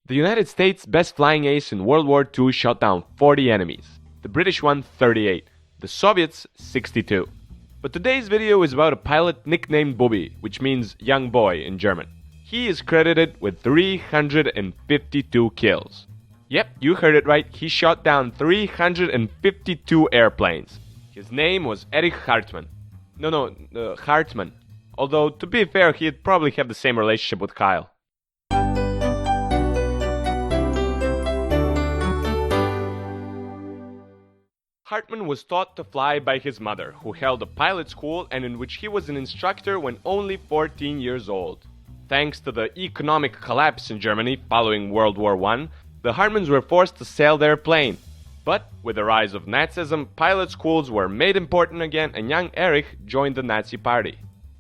The United States' best flying ace in World War II shot down 40 enemies. The British won 38, the Soviets 62. But today's video is about a pilot nicknamed Bobby, which means young boy in German. He is credited with 352 kills. Yep, you heard it right, he shot down 352 airplanes. His name was Erich Hartmann. Hartmann. Although, to be fair, he'd probably have the same relationship with Kyle. Hartmann was taught to fly by his mother, who held a pilot school and in which he was an instructor when only 14 years old. Thanks to the economic collapse in Germany following World War I, the Hartmanns were forced to sell their plane. But with the rise of Nazism, pilot schools were made important again and young Erich joined the Nazi party.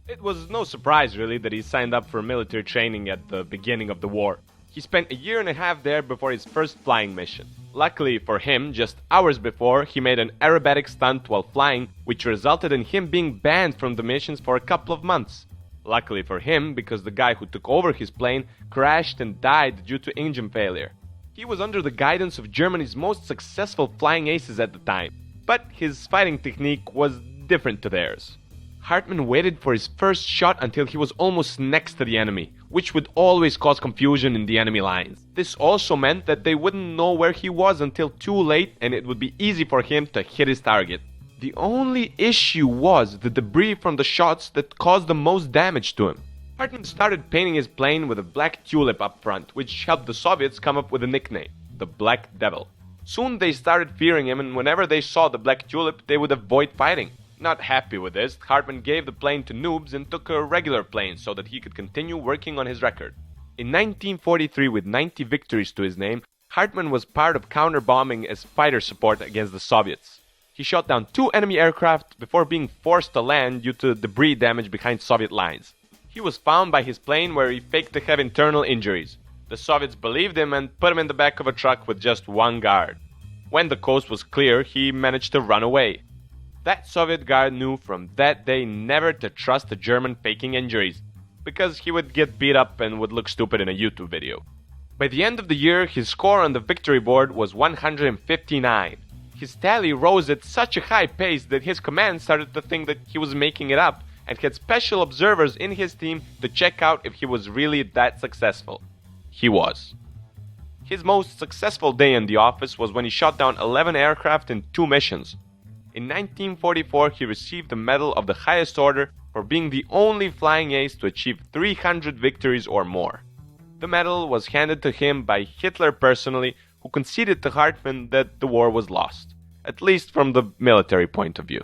It was no surprise really that he signed up for military training at the beginning of the war. He spent a year and a half there before his first flying mission. Luckily for him, just hours before, he made an aerobatic stunt while flying, which resulted in him being banned from the missions for a couple of months. Luckily for him, because the guy who took over his plane crashed and died due to engine failure. He was under the guidance of Germany's most successful flying aces at the time, but his fighting technique was different to theirs. Hartmann waited for his first shot until he was almost next to the enemy, which would always cause confusion in the enemy lines. This also meant that they wouldn't know where he was until too late and it would be easy for him to hit his target. The only issue was the debris from the shots that caused the most damage to him. Hartmann started painting his plane with a black tulip up front, which helped the Soviets come up with a nickname, the Black Devil. Soon they started fearing him and whenever they saw the black tulip they would avoid fighting. Not happy with this, Hartmann gave the plane to noobs and took a regular plane so that he could continue working on his record. In 1943, with 90 victories to his name, Hartmann was part of counter-bombing as fighter support against the Soviets. He shot down 2 enemy aircraft before being forced to land due to debris damage behind Soviet lines. He was found by his plane where he faked to have internal injuries. The Soviets believed him and put him in the back of a truck with just one guard. When the coast was clear, he managed to run away. That Soviet guard knew from that day never to trust a German faking injuries, because he would get beat up and would look stupid in a YouTube video. By the end of the year, his score on the victory board was 159. His tally rose at such a high pace that his command started to think that he was making it up and had special observers in his team to check out if he was really that successful. He was. His most successful day in the office was when he shot down 11 aircraft in 2 missions. In 1944, he received the Medal of the Highest Order for being the only flying ace to achieve 300 victories or more. The medal was handed to him by Hitler personally, who conceded to Hartmann that the war was lost, at least from the military point of view.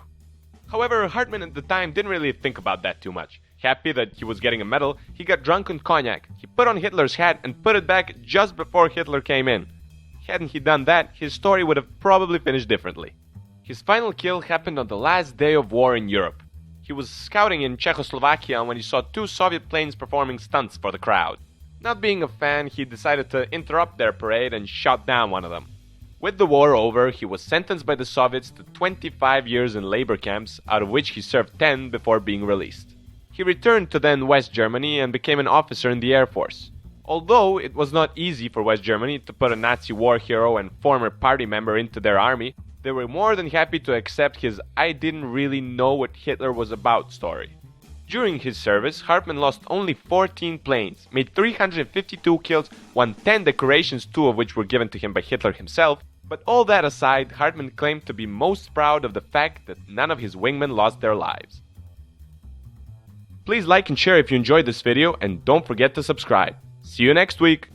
However, Hartmann at the time didn't really think about that too much. Happy that he was getting a medal, he got drunk on cognac. He put on Hitler's hat and put it back just before Hitler came in. Hadn't he done that, his story would have probably finished differently. His final kill happened on the last day of war in Europe. He was scouting in Czechoslovakia when he saw 2 Soviet planes performing stunts for the crowd. Not being a fan, he decided to interrupt their parade and shot down one of them. With the war over, he was sentenced by the Soviets to 25 years in labor camps, out of which he served 10 before being released. He returned to then West Germany and became an officer in the Air Force. Although it was not easy for West Germany to put a Nazi war hero and former party member into their army, they were more than happy to accept his "I didn't really know what Hitler was about" story. During his service, Hartmann lost only 14 planes, made 352 kills, won 10 decorations, 2 of which were given to him by Hitler himself, but all that aside, Hartmann claimed to be most proud of the fact that none of his wingmen lost their lives. Please like and share if you enjoyed this video, and don't forget to subscribe. See you next week!